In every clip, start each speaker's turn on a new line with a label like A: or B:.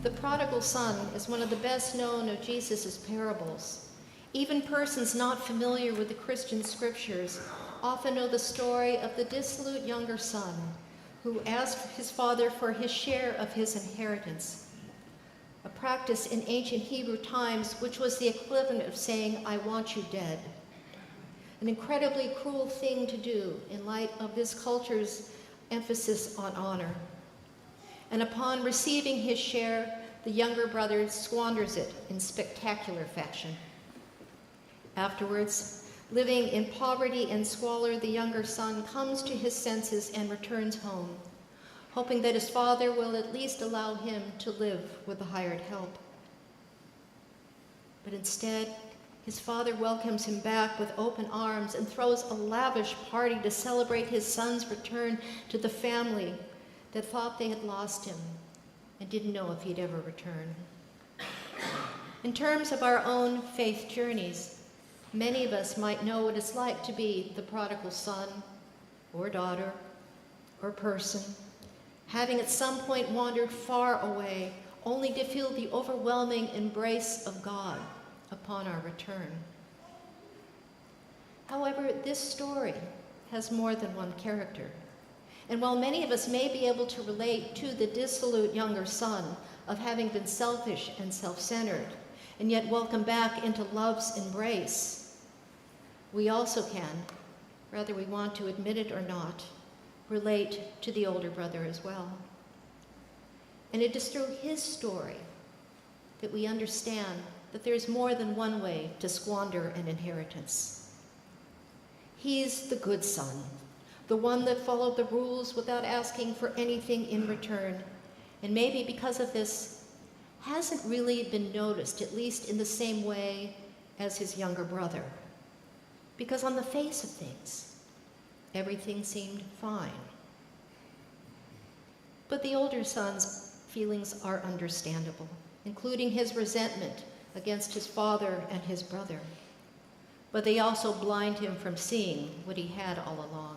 A: The prodigal son is one of the best known of Jesus' parables. Even persons not familiar with the Christian scriptures often know the story of the dissolute younger son who asked his father for his share of his inheritance, a practice in ancient Hebrew times which was the equivalent of saying, "I want you dead." An incredibly cruel thing to do in light of this culture's emphasis on honor. And upon receiving his share, the younger brother squanders it in spectacular fashion. Afterwards, living in poverty and squalor, the younger son comes to his senses and returns home, hoping that his father will at least allow him to live with the hired help. But instead, his father welcomes him back with open arms and throws a lavish party to celebrate his son's return to the family that thought they had lost him and didn't know if he'd ever return. In terms of our own faith journeys, many of us might know what it's like to be the prodigal son or daughter or person, having at some point wandered far away, only to feel the overwhelming embrace of God upon our return. However, this story has more than one character. And while many of us may be able to relate to the dissolute younger son of having been selfish and self-centered, and yet welcome back into love's embrace, we also can, whether we want to admit it or not, relate to the older brother as well. And it is through his story that we understand that there's more than one way to squander an inheritance. He's the good son, the one that followed the rules without asking for anything in return, and maybe because of this, hasn't really been noticed, at least in the same way as his younger brother. Because on the face of things, everything seemed fine. But the older son's feelings are understandable, including his resentment against his father and his brother. But they also blind him from seeing what he had all along.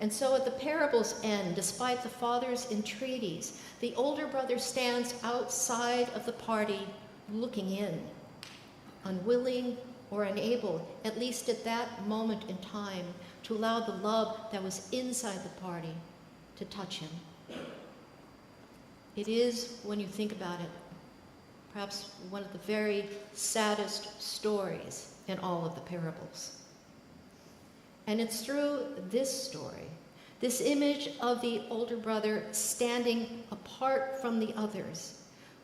A: And so at the parable's end, despite the father's entreaties, the older brother stands outside of the party looking in, unwilling or unable, at least at that moment in time, to allow the love that was inside the party to touch him. It is, when you think about it, perhaps one of the very saddest stories in all of the parables. And it's through this story, this image of the older brother standing apart from the others,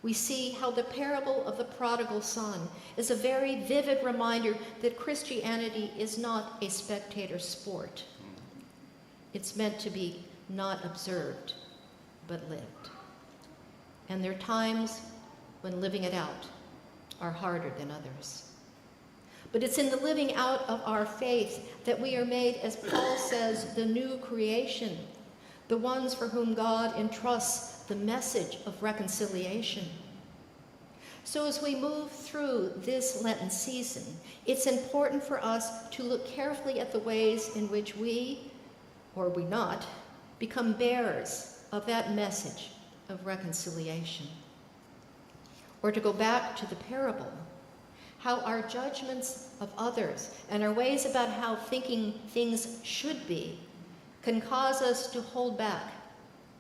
A: we see how the parable of the prodigal son is a very vivid reminder that Christianity is not a spectator sport. It's meant to be not observed, but lived. And there are times when living it out are harder than others. But it's in the living out of our faith that we are made, as Paul says, the new creation, the ones for whom God entrusts the message of reconciliation. So as we move through this Lenten season, it's important for us to look carefully at the ways in which we, or we not, become bearers of that message of reconciliation. Or to go back to the parable, how our judgments of others and our ways about how thinking things should be can cause us to hold back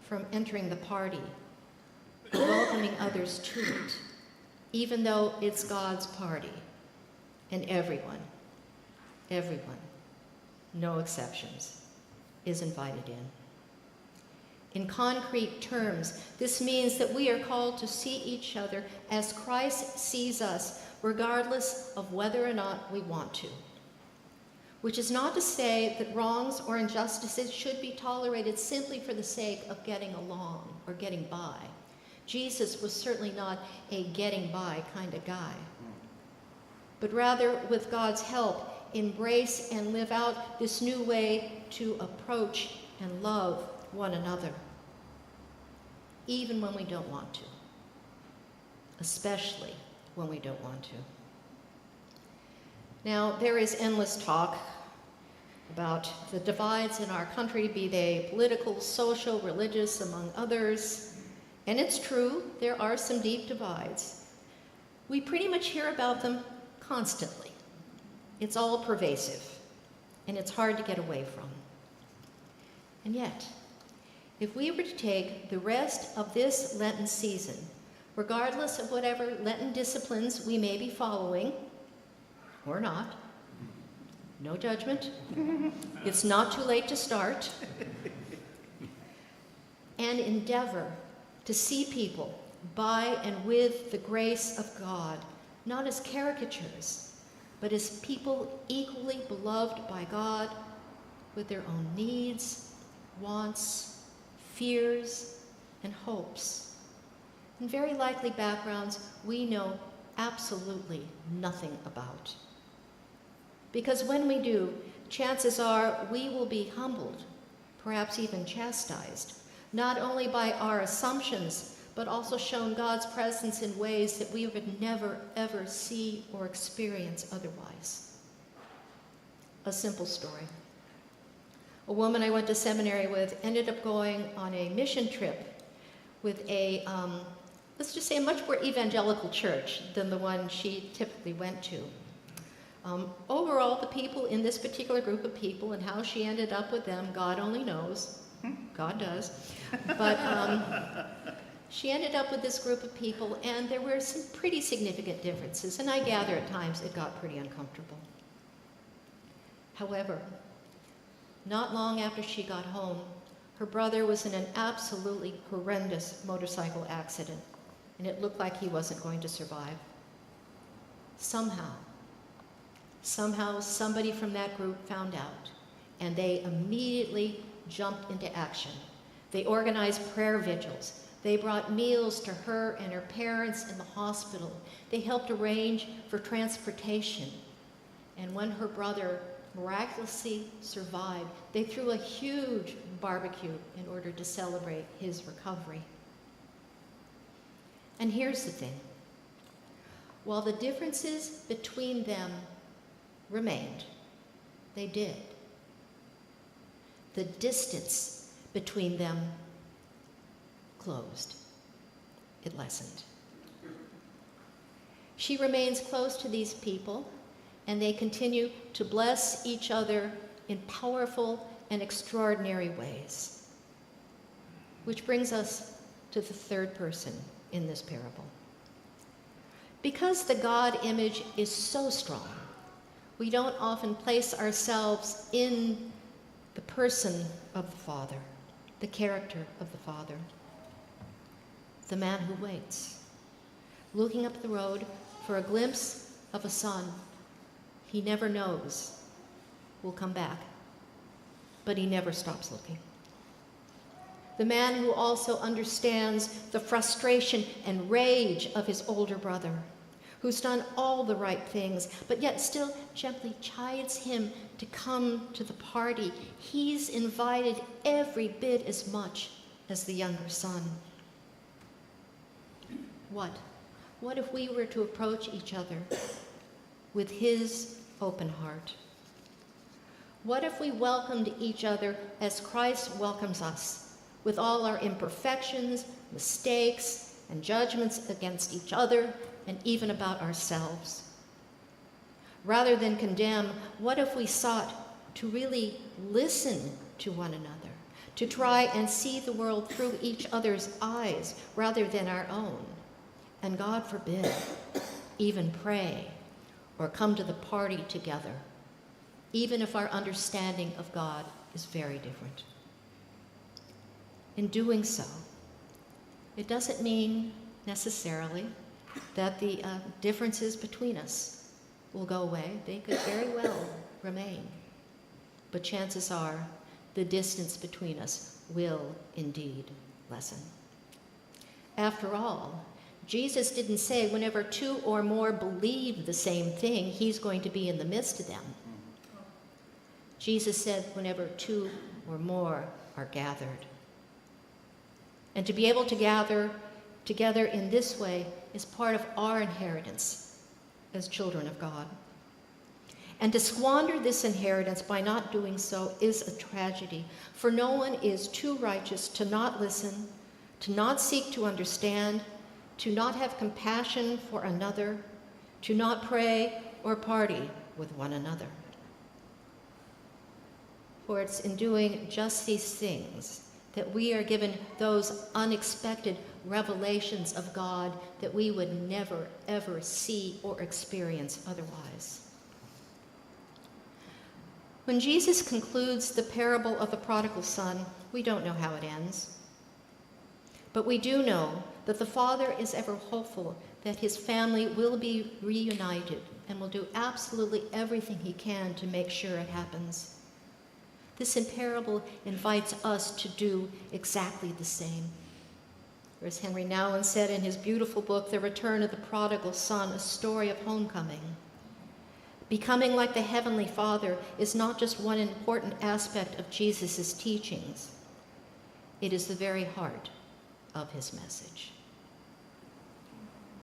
A: from entering the party, welcoming others to it, even though it's God's party, and everyone, no exceptions, is invited in. In concrete terms, this means that we are called to see each other as Christ sees us, regardless of whether or not we want to. Which is not to say that wrongs or injustices should be tolerated simply for the sake of getting along or getting by. Jesus was certainly not a getting by kind of guy. But rather, with God's help, embrace and live out this new way to approach and love one another, even when we don't want to, especially when we don't want to. Now, there is endless talk about the divides in our country, be they political, social, religious, among others, And it's true, there are some deep divides. We pretty much hear about them constantly. It's all pervasive, and it's hard to get away from. And yet, if we were to take the rest of this Lenten season, regardless of whatever Lenten disciplines we may be following, or not, no judgment, it's not too late to start, and endeavor to see people by and with the grace of God, not as caricatures, but as people equally beloved by God with their own needs, wants, fears, and hopes, and very likely backgrounds we know absolutely nothing about. Because when we do, chances are we will be humbled, perhaps even chastised, not only by our assumptions, but also shown God's presence in ways that we would never, ever see or experience otherwise. A simple story. A woman I went to seminary with ended up going on a mission trip with a, let's just say, a much more evangelical church than the one she typically went to. Overall, the people in this particular group of people and how she ended up with them, God only knows. God does. But she ended up with this group of people, and there were some pretty significant differences, and I gather at times it got pretty uncomfortable. However, not long after she got home, her brother was in an absolutely horrendous motorcycle accident, and it looked like he wasn't going to survive. Somehow somebody from that group found out, and they immediately jumped into action. They organized prayer vigils. They brought meals to her and her parents in the hospital. They helped arrange for transportation. And when her brother miraculously survived, they threw a huge barbecue in order to celebrate his recovery. And here's the thing. While the differences between them remained, they did. The distance between them closed. It lessened. She remains close to these people, and they continue to bless each other in powerful and extraordinary ways. Which brings us to the third person in this parable. Because the God image is so strong, we don't often place ourselves in the person of the Father, the character of the Father. The man who waits, looking up the road for a glimpse of a son he never knows will come back, but he never stops looking. The man who also understands the frustration and rage of his older brother, who's done all the right things, but yet still gently chides him to come to the party. He's invited every bit as much as the younger son. What if we were to approach each other with his open heart? What if we welcomed each other as Christ welcomes us, with all our imperfections, mistakes, and judgments against each other, and even about ourselves? Rather than condemn, what if we sought to really listen to one another, to try and see the world through each other's eyes rather than our own? And God forbid, even pray or come to the party together, even if our understanding of God is very different. In doing so, it doesn't mean necessarily that the differences between us will go away. They could very well remain. But chances are the distance between us will indeed lessen. After all, Jesus didn't say whenever two or more believe the same thing, he's going to be in the midst of them. Jesus said whenever two or more are gathered. And to be able to gather together in this way is part of our inheritance as children of God. And to squander this inheritance by not doing so is a tragedy, for no one is too righteous to not listen, to not seek to understand, to not have compassion for another, to not pray or party with one another. For it's in doing just these things that we are given those unexpected revelations of God that we would never, ever see or experience otherwise. When Jesus concludes the parable of the prodigal son, we don't know how it ends. But we do know that the Father is ever hopeful that his family will be reunited and will do absolutely everything he can to make sure it happens. This parable invites us to do exactly the same. Or as Henry Nouwen said in his beautiful book, The Return of the Prodigal Son, a story of homecoming. Becoming like the Heavenly Father is not just one important aspect of Jesus' teachings. It is the very heart of his message.